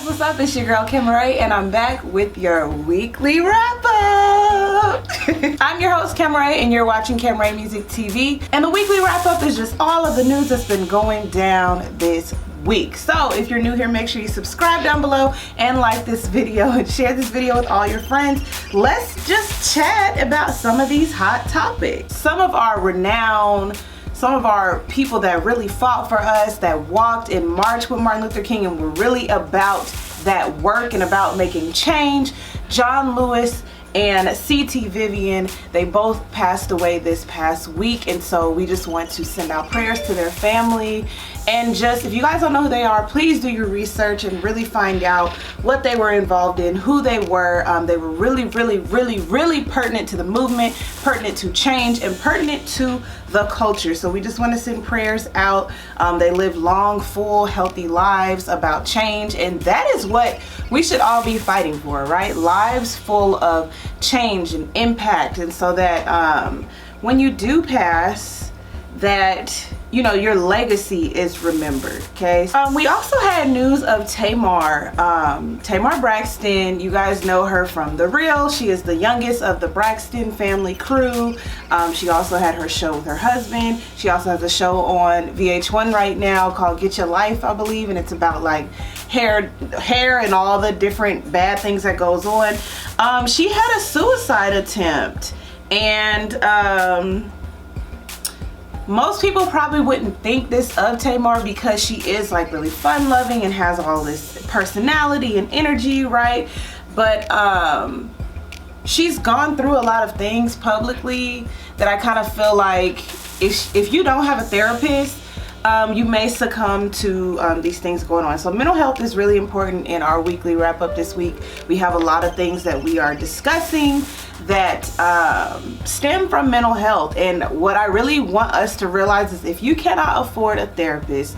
What's up? It's your girl Camron, and I'm back with your weekly wrap-up. I'm your host Camron, and you're watching Camron Music TV. And the weekly wrap-up is just all of the news that's been going down this week. So if you're new here, make sure you subscribe down below and like this video and share this video with all your friends. Let's just chat about some of these hot topics. Some of our people that really fought for us, that walked and marched with Martin Luther King and were really about that work and about making change. John Lewis and C.T. Vivian, they both passed away this past week, and so we just want to send out prayers to their family. And just, if you guys don't know who they are, please do your research and really find out what they were involved in, who they were. They were really pertinent to the movement, pertinent to change, and pertinent to the culture. So we just want to send prayers out. They lived long, full, healthy lives about change, and that is what we should all be fighting for, right? Lives full of change and impact, and so that when you do pass, that your legacy is remembered. Okay. We also had news of Tamar Braxton. You guys know her from The Real. She is the youngest of the Braxton family crew. She also had her show with her husband. She also has a show on VH1 right now called Get Your Life, I believe, and it's about like hair and all the different bad things that goes on. She had a suicide attempt, and most people probably wouldn't think this of Tamar because she is like really fun loving and has all this personality and energy, right? But she's gone through a lot of things publicly that I kind of feel like if you don't have a therapist, you may succumb to these things going on. So mental health is really important in our weekly wrap up this week. We have a lot of things that we are discussing that stem from mental health. And what I really want us to realize is if you cannot afford a therapist,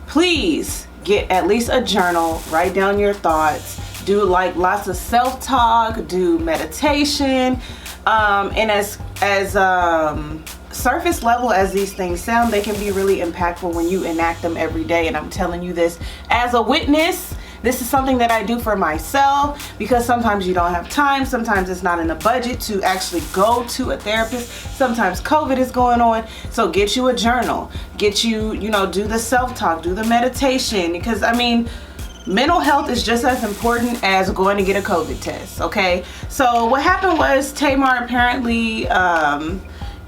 please get at least a journal, write down your thoughts, do like lots of self-talk, do meditation, and as surface level as these things sound, they can be really impactful when you enact them every day. And I'm telling you this as a witness. This is something that I do for myself because sometimes you don't have time. Sometimes it's not in the budget to actually go to a therapist. Sometimes COVID is going on. So get you a journal, get you, do the self-talk, do the meditation, because I mean, mental health is just as important as going to get a COVID test, okay? So what happened was Tamar apparently,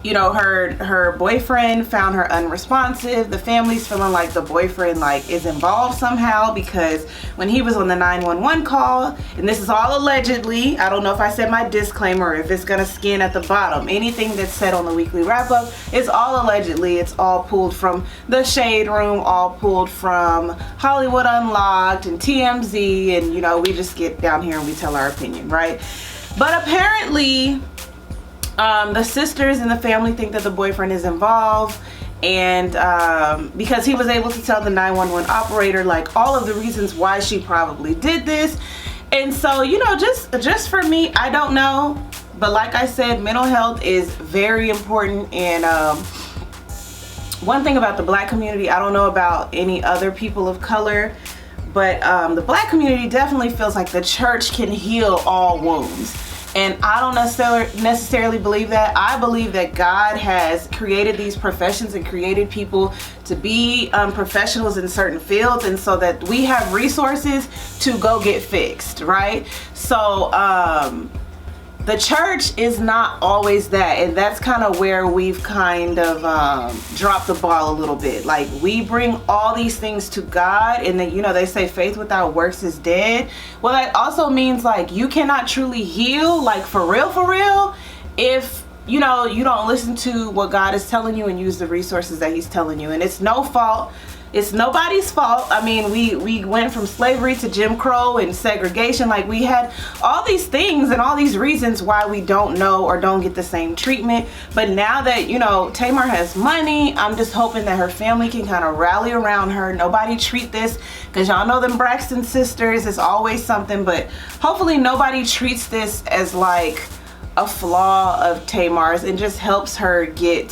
her boyfriend found her unresponsive. The family's feeling like the boyfriend is involved somehow because when he was on the 911 call, and this is all allegedly, I don't know if I said my disclaimer, if it's gonna skin at the bottom. Anything that's said on the weekly wrap up is all allegedly. It's all pulled from the Shade Room, all pulled from Hollywood Unlocked and TMZ, and we just get down here and we tell our opinion, right? But apparently the sisters and the family think that the boyfriend is involved, and because he was able to tell the 911 operator all of the reasons why she probably did this. And so just for me, I don't know, but like I said, mental health is very important. And one thing about the Black community, I don't know about any other people of color, but the Black community definitely feels like the church can heal all wounds. And I don't necessarily believe that. I believe that God has created these professions and created people to be professionals in certain fields, and so that we have resources to go get fixed, right? So the church is not always that, and that's kind of where we've kind of dropped the ball a little bit. Like, we bring all these things to God, and then they say faith without works is dead. Well, that also means you cannot truly heal for real if you don't listen to what God is telling you and use the resources that he's telling you. And it's no fault. It's nobody's fault. I mean, we went from slavery to Jim Crow and segregation. We had all these things and all these reasons why we don't know or don't get the same treatment. But now that, Tamar has money, I'm just hoping that her family can kind of rally around her. Nobody treat this, because y'all know them Braxton sisters, it's always something, but hopefully nobody treats this as a flaw of Tamar's and just helps her get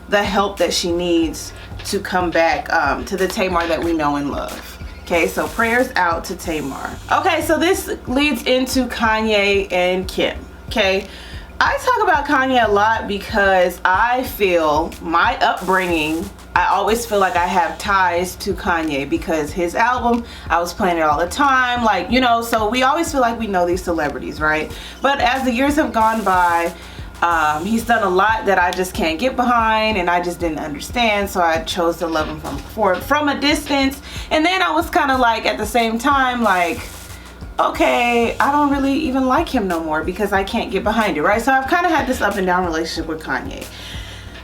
the help that she needs to come back to the Tamar that we know and love. Okay, so prayers out to Tamar. Okay, so this leads into Kanye and Kim. Okay, I talk about Kanye a lot because I feel my upbringing, I always feel like I have ties to Kanye because his album, I was playing it all the time, like, you know, so we always feel like we know these celebrities, right? But as the years have gone by, he's done a lot that I just can't get behind, and I just didn't understand, so I chose to love him from a distance. And then I was kind of like, at the same time, like, okay, I don't really even like him no more because I can't get behind it, right? So I've kind of had this up and down relationship with Kanye.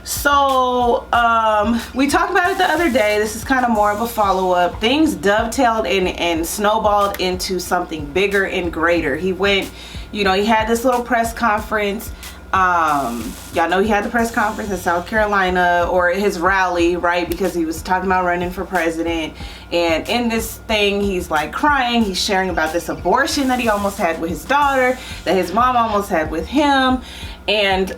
So we talked about it the other day. This is kind of more of a follow-up. Things dovetailed and snowballed into something bigger and greater. He went, you know, he had this little press conference. Y'all know he had the press conference in South Carolina, or his rally, right? Because he was talking about running for president. And in this thing, he's like crying. He's sharing about this abortion that he almost had with his daughter, that his mom almost had with him. And,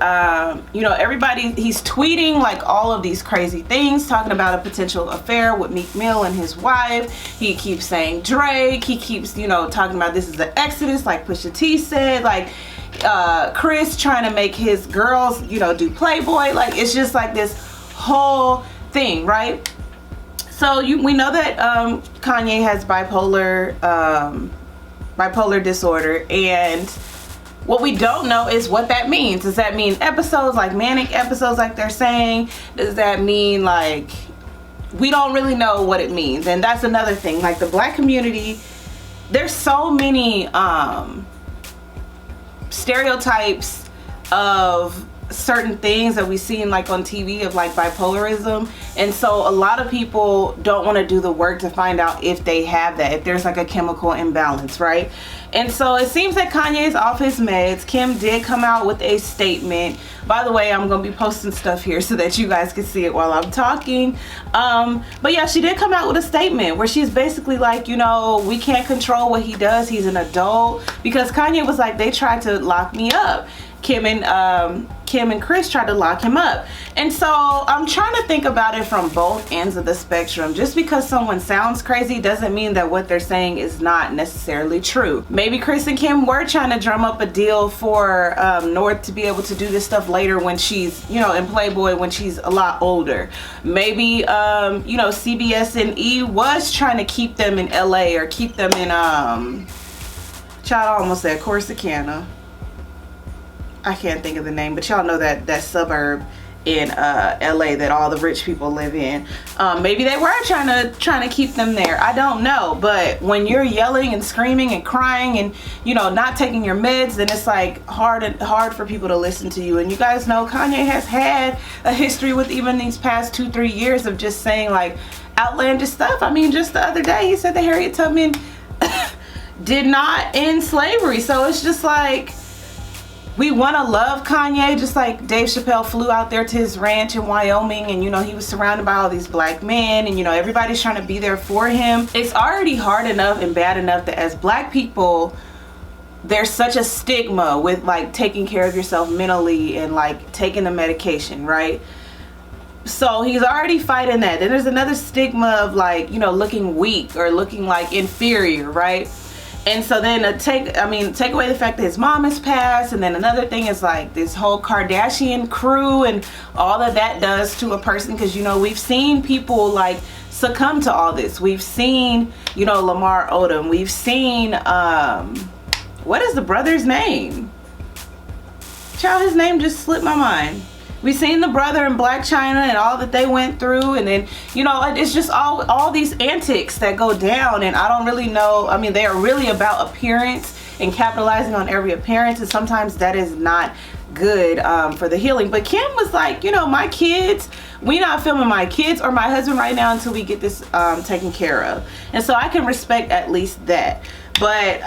you know, everybody, he's tweeting like all of these crazy things, talking about a potential affair with Meek Mill and his wife. He keeps saying Drake. He keeps, you know, talking about this is the Exodus, like Pusha T said, like, Chris trying to make his girls, you know, do Playboy. Like, it's just like this whole thing, right? So we know that Kanye has bipolar disorder, and what we don't know is what that means. Does that mean episodes, like manic episodes like they're saying? Does that mean, like, we don't really know what it means? And that's another thing, like the black community, there's so many stereotypes of certain things that we see in, like, on TV of like bipolarism, and so a lot of people don't want to do the work to find out if they have that, if there's like a chemical imbalance, right? And so it seems that Kanye's off his meds. Kim did come out with a statement. By the way, I'm gonna be posting stuff here so that you guys can see it while I'm talking. But yeah, she did come out with a statement where she's basically like, you know, we can't control what he does. He's an adult. Because Kanye was like, they tried to lock me up. Kim and Chris tried to lock him up. And so I'm trying to think about it from both ends of the spectrum. Just because someone sounds crazy doesn't mean that what they're saying is not necessarily true. Maybe Chris and Kim were trying to drum up a deal for North to be able to do this stuff later when she's, you know, in Playboy when she's a lot older. Maybe, you know, CBS and E was trying to keep them in LA, or keep them in, child, I almost said Corsicana. I can't think of the name, but y'all know that suburb in LA that all the rich people live in. Maybe they were trying to keep them there. I don't know. But when you're yelling and screaming and crying and, you know, not taking your meds, then it's like hard for people to listen to you. And you guys know Kanye has had a history with even these past 2-3 years of just saying like outlandish stuff. I mean, just the other day he said that Harriet Tubman did not end slavery. So it's just like, we want to love Kanye, just like Dave Chappelle flew out there to his ranch in Wyoming, and, you know, he was surrounded by all these black men, and, you know, everybody's trying to be there for him. It's already hard enough and bad enough that as black people, there's such a stigma with like taking care of yourself mentally and like taking the medication, right? So he's already fighting that. Then there's another stigma of like, you know, looking weak or looking like inferior, right? And so then take away the fact that his mom has passed, and then another thing is like this whole Kardashian crew and all that does to a person, because, you know, we've seen people like succumb to all this. We've seen, you know, Lamar Odom. We've seen what is the brother's name? Child, his name just slipped my mind. We've seen the brother in Black China and all that they went through, and then, you know, it's just all these antics that go down, and I don't really know. I mean, they are really about appearance and capitalizing on every appearance, and sometimes that is not good for the healing. But Kim was like, you know, my kids, we not filming my kids or my husband right now until we get this taken care of. And so I can respect at least that. But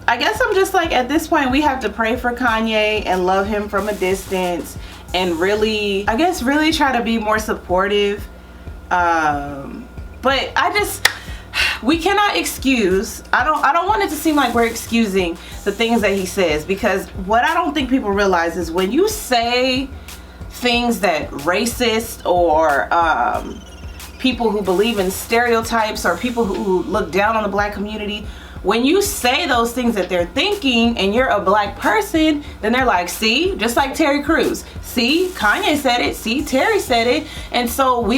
I guess I'm just like, at this point, we have to pray for Kanye and love him from a distance, and really, I guess, really try to be more supportive. But we cannot excuse, I don't want it to seem like we're excusing the things that he says, because what I don't think people realize is when you say things that racist or people who believe in stereotypes or people who look down on the black community, when you say those things that they're thinking and you're a black person, then they're like, see, just like Terry Crews, see, Kanye said it, see, Terry said it. And so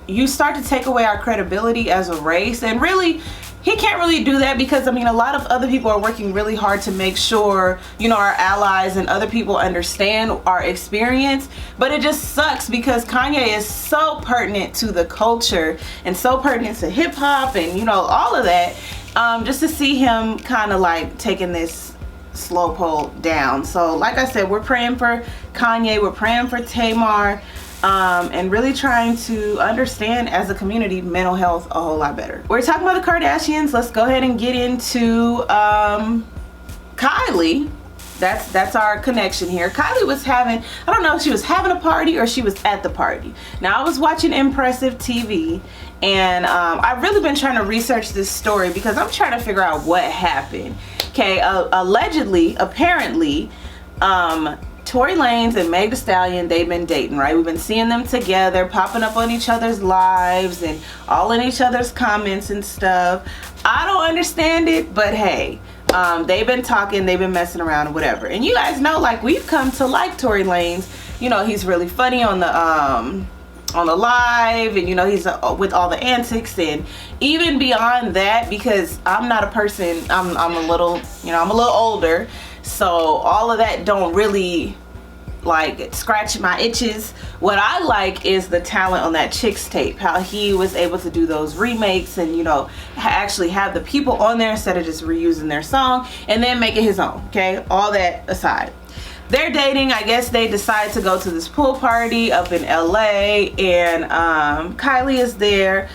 you start to take away our credibility as a race. And really, he can't really do that because, I mean, a lot of other people are working really hard to make sure, you know, our allies and other people understand our experience. But it just sucks because Kanye is so pertinent to the culture and so pertinent to hip hop and, you know, all of that. Just to see him kind of like taking this slow pull down. So like I said, we're praying for Kanye, we're praying for Tamar, and really trying to understand as a community mental health a whole lot better. We're talking about the Kardashians. Let's go ahead and get into Kylie. That's our connection here. Kylie was having, I don't know if she was having a party or she was at the party. Now, I was watching Impressive TV, and I've really been trying to research this story because I'm trying to figure out what happened. Okay, apparently, Tory Lanez and Meg Thee Stallion, they've been dating, right? We've been seeing them together, popping up on each other's lives and all in each other's comments and stuff. I don't understand it, but hey, they've been talking, they've been messing around and whatever. And you guys know, like, we've come to like Tory Lanez. You know, he's really funny on the live, and you know, he's with all the antics. And even beyond that, because I'm not a person, I'm a little, you know, I'm a little older, so all of that don't really like scratch my itches. What I like is the talent on that Chicks tape, how he was able to do those remakes and, you know, actually have the people on there instead of just reusing their song and then make it his own. Okay, all that aside, they're dating. I guess they decide to go to this pool party up in LA, and Kylie is there.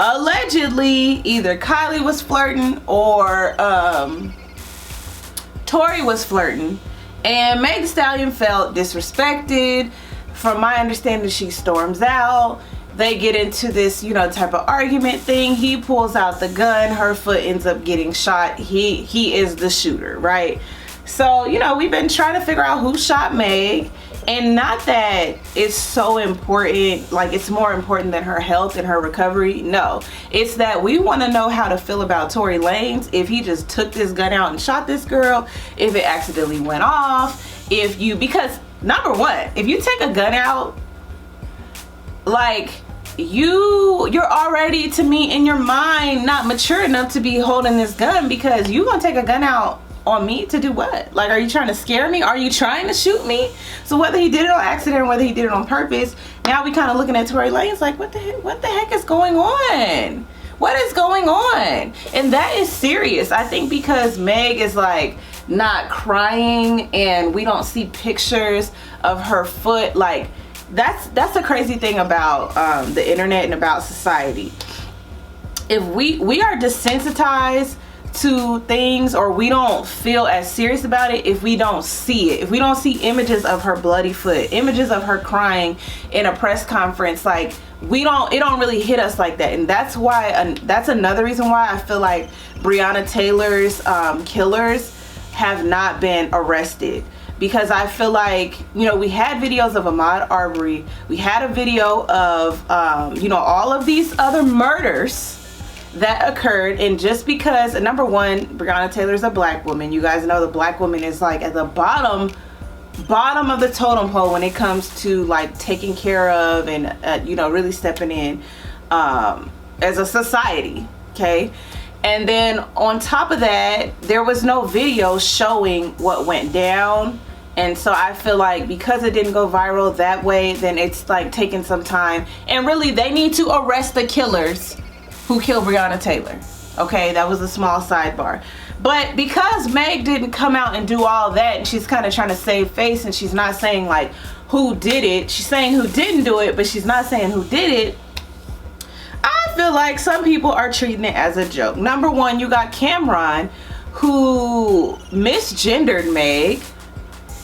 Allegedly, either Kylie was flirting or Tory was flirting, and Meg Thee Stallion felt disrespected. From my understanding, she storms out. They get into this, you know, type of argument thing. He pulls out the gun. Her foot ends up getting shot. He is the shooter, right? So, you know, we've been trying to figure out who shot Meg. And not that it's so important, like it's more important than her health and her recovery. No, it's that we want to know how to feel about Tory Lanez. If he just took this gun out and shot this girl, if it accidentally went off, because number one, if you take a gun out, like you're already, to me, in your mind, not mature enough to be holding this gun, because you gonna take a gun out on me to do what? Like, are you trying to scare me? Are you trying to shoot me? So whether he did it on accident or whether he did it on purpose, now we kind of looking at Tory Lanez like, what the heck is going on? What is going on? And that is serious. I think because Meg is like not crying and we don't see pictures of her foot, like that's a crazy thing about the internet and about society. If we are desensitized to things, or we don't feel as serious about it if we don't see it, if we don't see images of her bloody foot, images of her crying in a press conference, like it don't really hit us like that. And that's why, that's another reason why I feel like Breonna Taylor's killers have not been arrested, because I feel like, you know, we had videos of Ahmaud Arbery, we had a video of you know, all of these other murders that occurred. And just because, number one, Breonna Taylor's a black woman, you guys know the black woman is like at the bottom of the totem pole when it comes to like taking care of and you know, really stepping in as a society. Okay, and then on top of that, there was no video showing what went down. And so I feel like because it didn't go viral that way, then it's like taking some time, and really they need to arrest the killers who killed Breonna Taylor. Okay, that was a small sidebar. But because Meg didn't come out and do all that, and she's kind of trying to save face, and she's not saying like who did it, she's saying who didn't do it, but she's not saying who did it. I feel like some people are treating it as a joke. Number one, you got Camron, who misgendered Meg.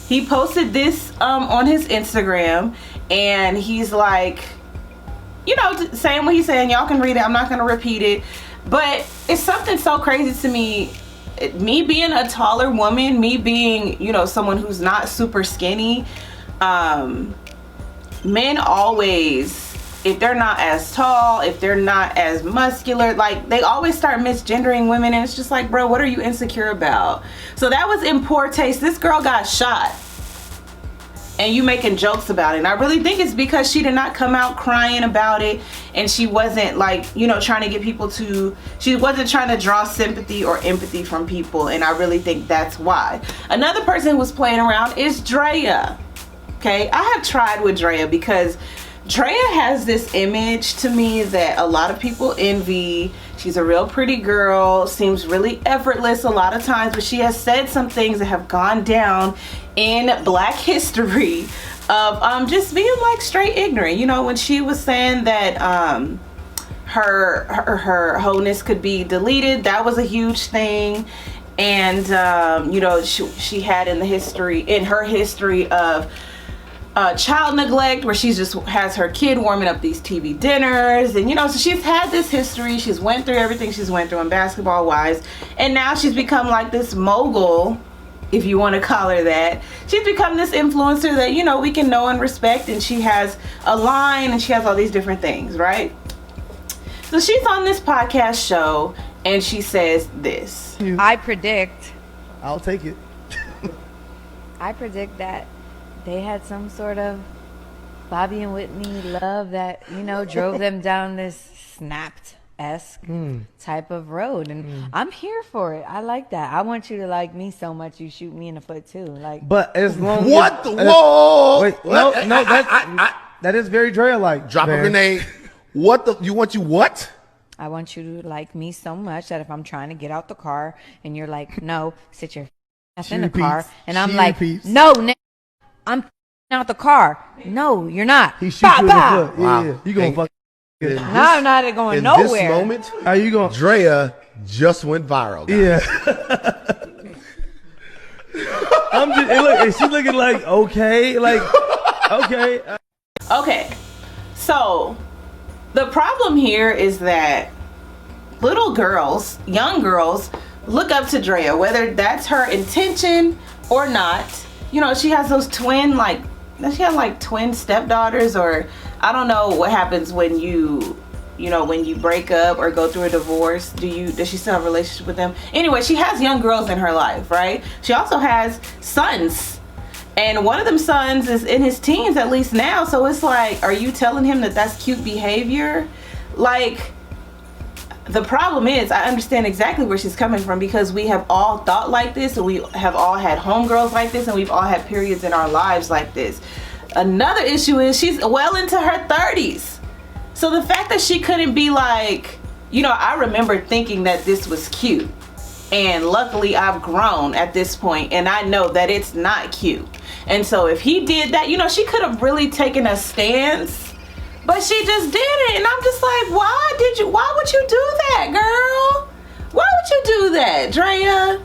He posted this on his Instagram, and he's like, you know, saying what he's saying. Y'all can read it, I'm not gonna repeat it, but it's something so crazy to me. Me being a taller woman, me being, you know, someone who's not super skinny, men always if they're not as tall, if they're not as muscular, like they always start misgendering women, and it's just like, bro, what are you insecure about? So that was in poor taste. This girl got shot and you making jokes about it. And I really think it's because she did not come out crying about it, and she wasn't like, you know, trying to get people to, she wasn't trying to draw sympathy or empathy from people, and I really think that's why. Another person who was playing around is Draya. Okay, I have tried with Draya because Draya has this image to me that a lot of people envy. She's a real pretty girl, seems really effortless a lot of times, but she has said some things that have gone down in Black history of just being like straight ignorant. You know, when she was saying that her wholeness could be deleted, that was a huge thing. And you know, she had in her history of child neglect, where she just has her kid warming up these TV dinners, and you know, so she's had this history. She's went through everything she's went through in basketball wise, and now she's become like this mogul, if you want to call her that. She's become this influencer that, you know, we can know and respect, and she has a line and she has all these different things, right? So she's on this podcast show and she says this. I predict. I'll take it. I predict that they had some sort of Bobby and Whitney love that, you know, drove them down this Snapped-esque type of road. And I'm here for it. I like that. I want you to like me so much you shoot me in the foot too. Like, but as long what the whoa? Wait, no, that is very Draya-like. Drop a grenade. What the? You what? I want you to like me so much that if I'm trying to get out the car and you're like, no, sit your ass in the car, and I'm like, no, I'm out the car. No, you're not. He shoots you in the foot. Wow. Yeah. You gonna fuck. I'm not going nowhere. In this moment, how you going? Draya just went viral. Guys. Yeah. I'm just. Is she looking like okay? Like okay. Okay. So the problem here is that little girls, young girls, look up to Draya, whether that's her intention or not. You know, she has those twin, she has like twin stepdaughters, or I don't know what happens when you break up or go through a divorce. Does she still have a relationship with them? Anyway, she has young girls in her life, right? She also has sons, and one of them sons is in his teens at least now. So it's like, are you telling him that that's cute behavior? Like, the problem is, I understand exactly where she's coming from, because we have all thought like this, and we have all had homegirls like this, and we've all had periods in our lives like this. Another issue is she's well into her 30s. So the fact that she couldn't be like, you know, I remember thinking that this was cute, and luckily I've grown at this point and I know that it's not cute. And so if he did that, you know, she could have really taken a stance, but she just did it. And I'm just like, why would you do that, girl? Why would you do that, Draya?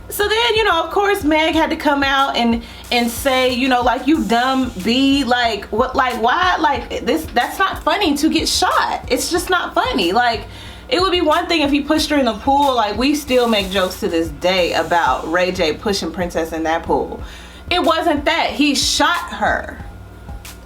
So then, you know, of course, Meg had to come out and say, you know, like, you dumb B, like, what, like, why, like, that's not funny to get shot. It's just not funny. Like, it would be one thing if he pushed her in the pool. Like, we still make jokes to this day about Ray J pushing Princess in that pool. It wasn't that. He shot her.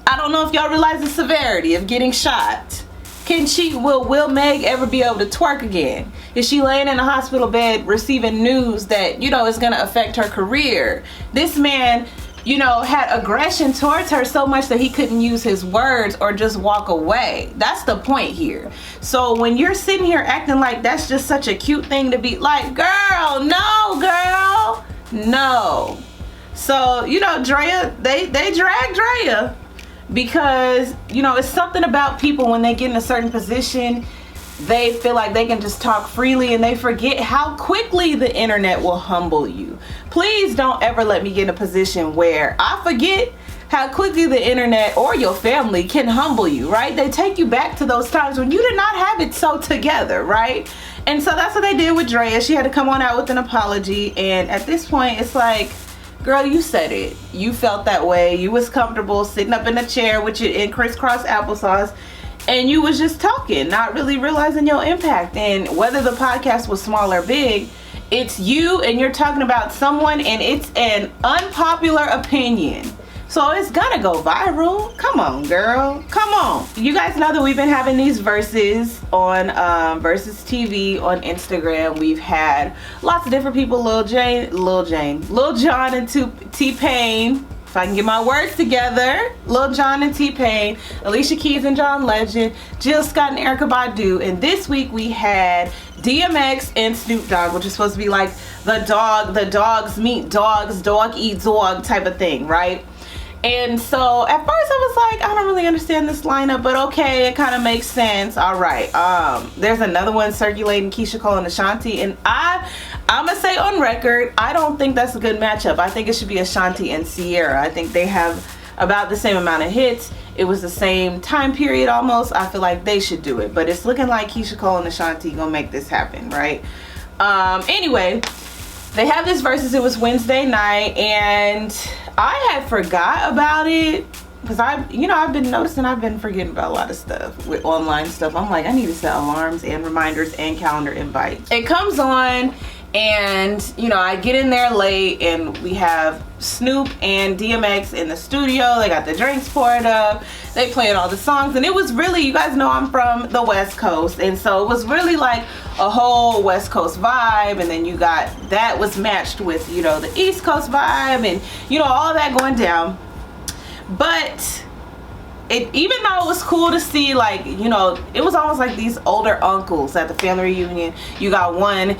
I don't know if y'all realize the severity of getting shot. Will Meg ever be able to twerk again? Is she laying in a hospital bed receiving news that, you know, is going to affect her career? This man, you know, had aggression towards her so much that he couldn't use his words or just walk away. That's the point here. So when you're sitting here acting like that's just such a cute thing to be like, girl, no. So, you know, Draya, they drag Draya, because, you know, it's something about people when they get in a certain position, they feel like they can just talk freely, and they forget how quickly the internet will humble you. Please don't ever let me get in a position where I forget how quickly the internet or your family can humble you, right? They take you back to those times when you did not have it so together, right? And so that's what they did with Draya. She had to come on out with an apology, and at this point, it's like, girl, you said it. You felt that way. You was comfortable sitting up in a chair with you in crisscross applesauce, and you was just talking, not really realizing your impact. And whether the podcast was small or big, it's you, and you're talking about someone, and it's an unpopular opinion So it's gonna go viral. Come on, girl. Come on. You guys know that we've been having these verses on Versus TV on Instagram. We've had lots of different people. Lil Jon and T-Pain. If I can get my words together. Lil Jon and T-Pain, Alicia Keys and John Legend, Jill Scott and Erykah Badu. And this week we had DMX and Snoop Dogg, which is supposed to be like the dogs meet dogs, dog eat dog type of thing, right? And so at first I was like, I don't really understand this lineup, but okay, it kind of makes sense. All right. There's another one circulating, Keisha Cole and Ashanti, and I'm gonna say on record, I don't think that's a good matchup. I think it should be Ashanti and Sierra. I think they have about the same amount of hits. It was the same time period almost. I feel like they should do it, but it's looking like Keisha Cole and Ashanti gonna make this happen, right? Anyway, they have this versus. It was Wednesday night, and I had forgot about it because I've been noticing I've been forgetting about a lot of stuff with online stuff. I'm like, I need to set alarms and reminders and calendar invites. It comes on, and I get in there late, and we have Snoop and DMX in the studio. They got the drinks poured up, they playing all the songs, and it was really, you guys know I'm from the West Coast, and so it was really like a whole West Coast vibe, and then you got that was matched with the East Coast vibe, and all that going down. But even though it was cool to see, like, it was almost like these older uncles at the family reunion. You got one,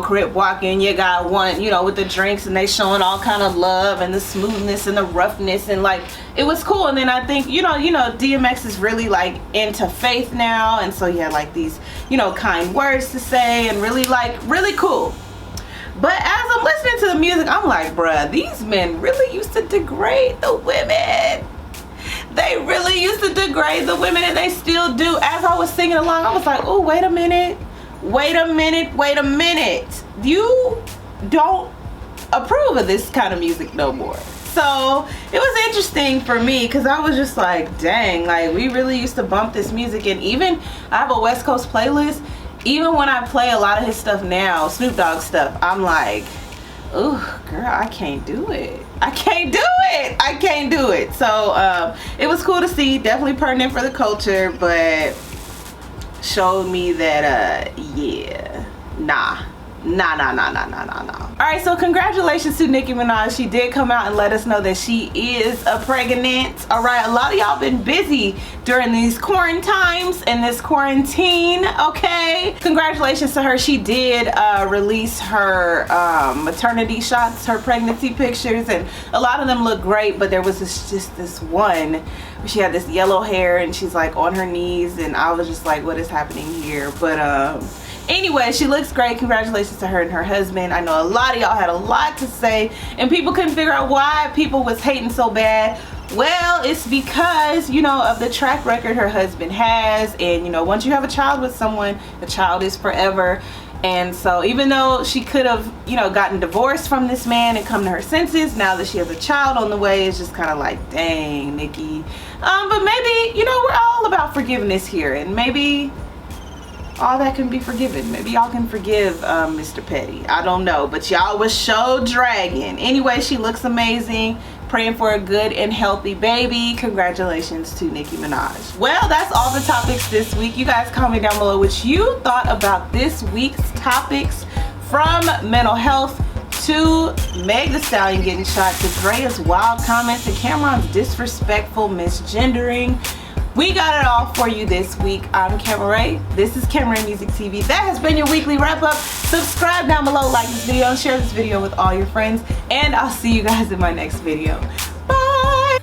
crip walking, you got one, with the drinks, and they showing all kind of love and the smoothness and the roughness, and like, it was cool. And then I think, DMX is really like into faith now, and so he had like these, kind words to say, and really cool. But as I'm listening to the music, I'm like, bruh, these men really used to degrade the women. They really used to degrade the women, and they still do. As I was singing along, I was like, oh, wait a minute. You don't approve of this kind of music no more. So it was interesting for me because I was just like, dang, like we really used to bump this music. And even I have a West Coast playlist. Even when I play a lot of his stuff now, Snoop Dogg stuff, I'm like, ooh, girl, I can't do it. So it was cool to see, definitely pertinent for the culture, but showed me that yeah, nah. Alright, so congratulations to Nicki Minaj. She did come out and let us know that she is pregnant. Alright, a lot of y'all been busy during these quarantines and this quarantine, okay? Congratulations to her. She did release her maternity shots, her pregnancy pictures, and a lot of them look great, but there was just this one where she had this yellow hair and she's like on her knees, and I was just like, what is happening here? But anyway, she looks great. Congratulations to her and her husband. I know a lot of y'all had a lot to say, and people couldn't figure out why people was hating so bad. Well, it's because, of the track record her husband has, and, once you have a child with someone, the child is forever. And so even though she could have, gotten divorced from this man and come to her senses, now that she has a child on the way, it's just kind of like, dang, Nicki. But maybe, we're all about forgiveness here, and maybe all that can be forgiven. Maybe y'all can forgive Mr. Petty. I don't know, but y'all was show dragging. Anyway, she looks amazing. Praying for a good and healthy baby. Congratulations to Nicki Minaj. Well, that's all the topics this week. You guys comment down below what you thought about this week's topics, from mental health to Meg Thee Stallion getting shot, to Draya's wild comments, to Camron's disrespectful misgendering. We got it all for you this week. I'm Camron. This is Camron Music TV. That has been your weekly wrap up. Subscribe down below, like this video, and share this video with all your friends. And I'll see you guys in my next video.